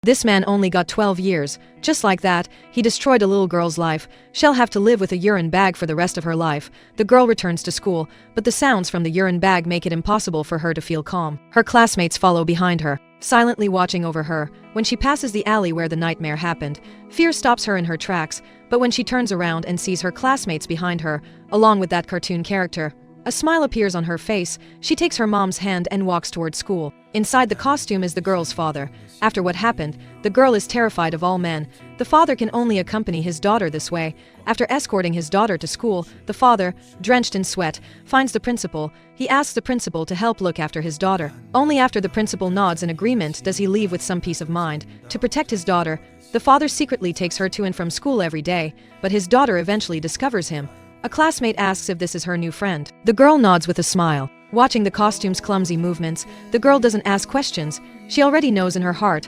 This man only got 12 years. Just like that, he destroyed a little girl's life. She'll have to live with a urine bag for the rest of her life. The girl returns to school, but the sounds from the urine bag make it impossible for her to feel calm. Her classmates follow behind her, silently watching over her. When she passes the alley where the nightmare happened, fear stops her in her tracks, but when she turns around and sees her classmates behind her, along with that cartoon character, a smile appears on her face. She takes her mom's hand and walks toward school. Inside the costume is the girl's father. After what happened, the girl is terrified of all men. The father can only accompany his daughter this way. After escorting his daughter to school, the father, drenched in sweat, finds the principal. He asks the principal to help look after his daughter. Only after the principal nods in agreement does he leave with some peace of mind. To protect his daughter, the father secretly takes her to and from school every day, but his daughter eventually discovers him. A classmate asks if this is her new friend. The girl nods with a smile. Watching the costume's clumsy movements, the girl doesn't ask questions. She already knows in her heart.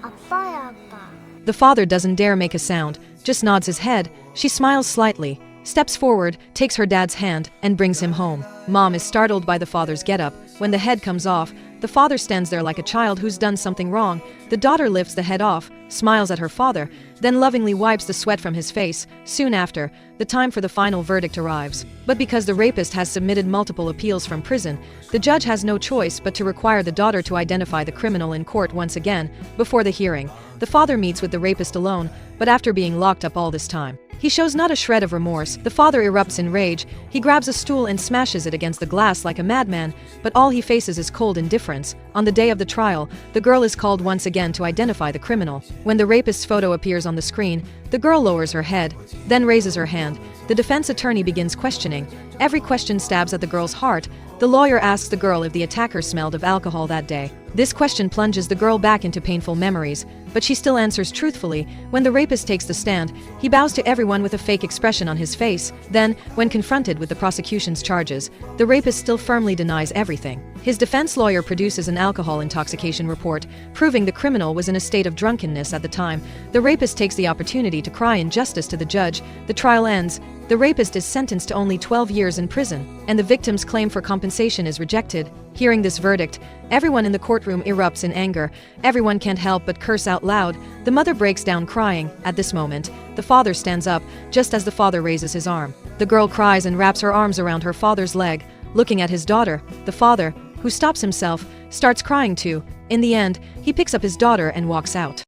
아빠야, 아빠. The father doesn't dare make a sound, just nods his head. She smiles slightly, steps forward, takes her dad's hand, and brings him home. Mom is startled by the father's getup. When the head comes off, the father stands there like a child who's done something wrong. The daughter lifts the head off, smiles at her father, then lovingly wipes the sweat from his face. Soon after, the time for the final verdict arrives. But because the rapist has submitted multiple appeals from prison, the judge has no choice but to require the daughter to identify the criminal in court once again. Before the hearing, the father meets with the rapist alone, but after being locked up all this time, he shows not a shred of remorse. The father erupts in rage. He grabs a stool and smashes it against the glass like a madman, but all he faces is cold indifference. On the day of the trial, the girl is called once again to identify the criminal. When the rapist's photo appears on the screen, the girl lowers her head, then raises her hand. The defense attorney begins questioning. Every question stabs at the girl's heart. The lawyer asks the girl if the attacker smelled of alcohol that day. This question plunges the girl back into painful memories, but she still answers truthfully. When the rapist takes the stand, he bows to everyone with a fake expression on his face. Then, when confronted with the prosecution's charges, the rapist still firmly denies everything. His defense lawyer produces an alcohol intoxication report, proving the criminal was in a state of drunkenness at the time. The rapist takes the opportunity to cry injustice to the judge. The trial ends. The rapist is sentenced to only 12 years in prison, and the victim's claim for compensation is rejected. Hearing this verdict, everyone in the courtroom erupts in anger. Everyone can't help but curse out loud. The mother breaks down crying. At this moment, the father stands up, just as the father raises his arm. The girl cries and wraps her arms around her father's leg. Looking at his daughter, the father, who stops himself, starts crying too. In the end, he picks up his daughter and walks out.